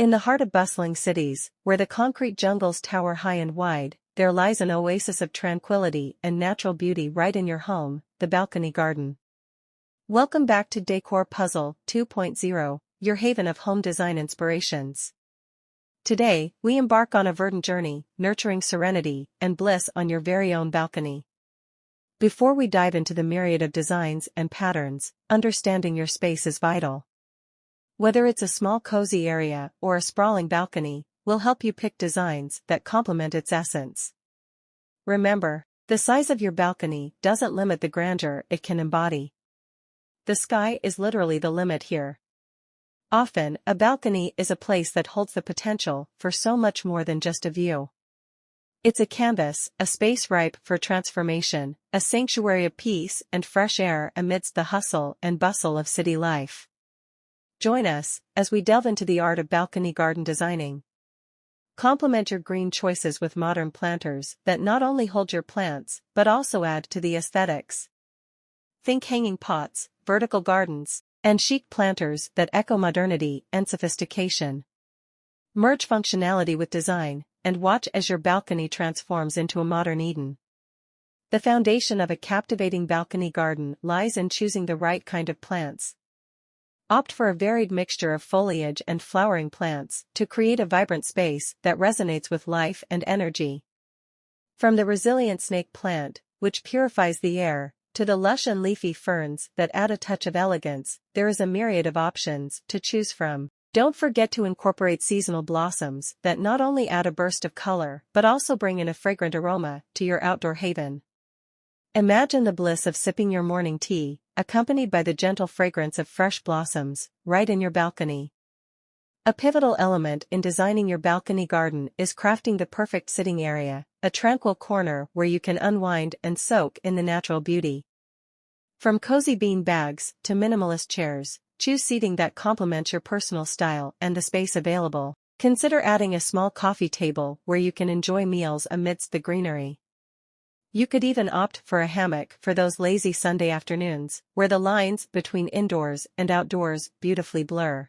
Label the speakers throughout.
Speaker 1: In the heart of bustling cities, where the concrete jungles tower high and wide, there lies an oasis of tranquility and natural beauty right in your home, the balcony garden. Welcome back to Decor Puzzle 2.0, your haven of home design inspirations. Today, we embark on a verdant journey, nurturing serenity and bliss on your very own balcony. Before we dive into the myriad of designs and patterns, understanding your space is vital. Whether it's a small cozy area or a sprawling balcony, we'll help you pick designs that complement its essence. Remember, the size of your balcony doesn't limit the grandeur it can embody. The sky is literally the limit here. Often, a balcony is a place that holds the potential for so much more than just a view. It's a canvas, a space ripe for transformation, a sanctuary of peace and fresh air amidst the hustle and bustle of city life. Join us as we delve into the art of balcony garden designing. Complement your green choices with modern planters that not only hold your plants but also add to the aesthetics. Think hanging pots, vertical gardens, and chic planters that echo modernity and sophistication. Merge functionality with design, and watch as your balcony transforms into a modern Eden. The foundation of a captivating balcony garden lies in choosing the right kind of plants. Opt for a varied mixture of foliage and flowering plants to create a vibrant space that resonates with life and energy. From the resilient snake plant, which purifies the air, to the lush and leafy ferns that add a touch of elegance, there is a myriad of options to choose from. Don't forget to incorporate seasonal blossoms that not only add a burst of color but also bring in a fragrant aroma to your outdoor haven. Imagine the bliss of sipping your morning tea, accompanied by the gentle fragrance of fresh blossoms, right in your balcony. A pivotal element in designing your balcony garden is crafting the perfect sitting area, a tranquil corner where you can unwind and soak in the natural beauty. From cozy bean bags to minimalist chairs, choose seating that complements your personal style and the space available. Consider adding a small coffee table where you can enjoy meals amidst the greenery. You could even opt for a hammock for those lazy Sunday afternoons, where the lines between indoors and outdoors beautifully blur.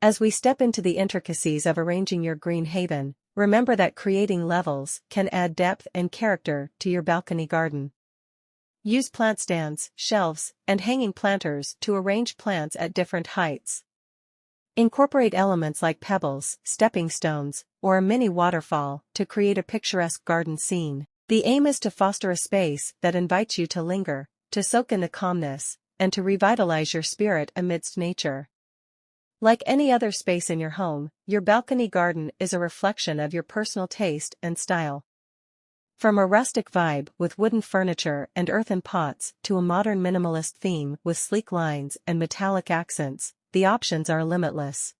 Speaker 1: As we step into the intricacies of arranging your green haven, remember that creating levels can add depth and character to your balcony garden. Use plant stands, shelves, and hanging planters to arrange plants at different heights. Incorporate elements like pebbles, stepping stones, or a mini waterfall to create a picturesque garden scene. The aim is to foster a space that invites you to linger, to soak in the calmness, and to revitalize your spirit amidst nature. Like any other space in your home, your balcony garden is a reflection of your personal taste and style. From a rustic vibe with wooden furniture and earthen pots to a modern minimalist theme with sleek lines and metallic accents, the options are limitless.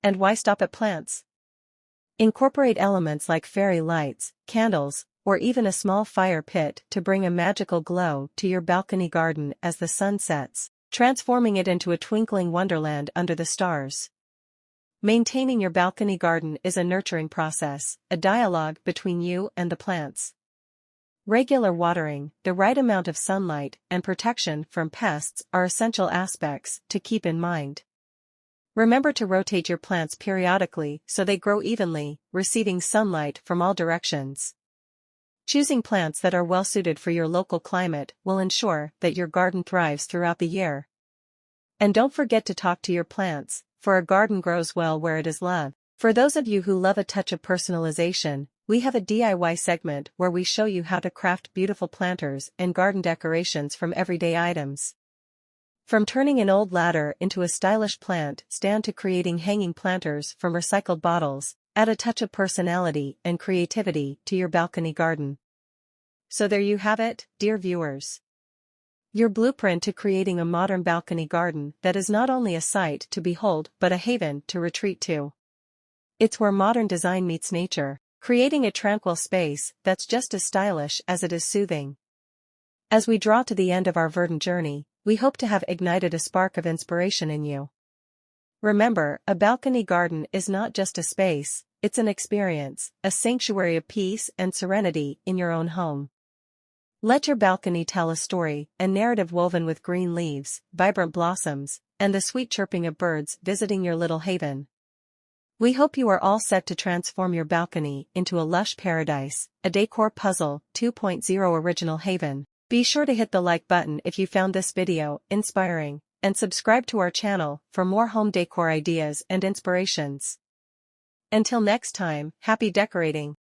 Speaker 1: And why stop at plants? Incorporate elements like fairy lights, candles, or even a small fire pit to bring a magical glow to your balcony garden as the sun sets, transforming it into a twinkling wonderland under the stars. Maintaining your balcony garden is a nurturing process, a dialogue between you and the plants. Regular watering, the right amount of sunlight, and protection from pests are essential aspects to keep in mind. Remember to rotate your plants periodically so they grow evenly, receiving sunlight from all directions. Choosing plants that are well suited for your local climate will ensure that your garden thrives throughout the year. And don't forget to talk to your plants, for a garden grows well where it is loved. For those of you who love a touch of personalization, we have a DIY segment where we show you how to craft beautiful planters and garden decorations from everyday items. From turning an old ladder into a stylish plant stand to creating hanging planters from recycled bottles, add a touch of personality and creativity to your balcony garden. So there you have it, dear viewers. Your blueprint to creating a modern balcony garden that is not only a sight to behold but a haven to retreat to. It's where modern design meets nature, creating a tranquil space that's just as stylish as it is soothing. As we draw to the end of our verdant journey, we hope to have ignited a spark of inspiration in you. Remember, a balcony garden is not just a space, it's an experience, a sanctuary of peace and serenity in your own home. Let your balcony tell a story, a narrative woven with green leaves, vibrant blossoms, and the sweet chirping of birds visiting your little haven. We hope you are all set to transform your balcony into a lush paradise, a Decor Puzzle 2.0 original haven. Be sure to hit the like button if you found this video inspiring, and subscribe to our channel for more home decor ideas and inspirations. Until next time, happy decorating!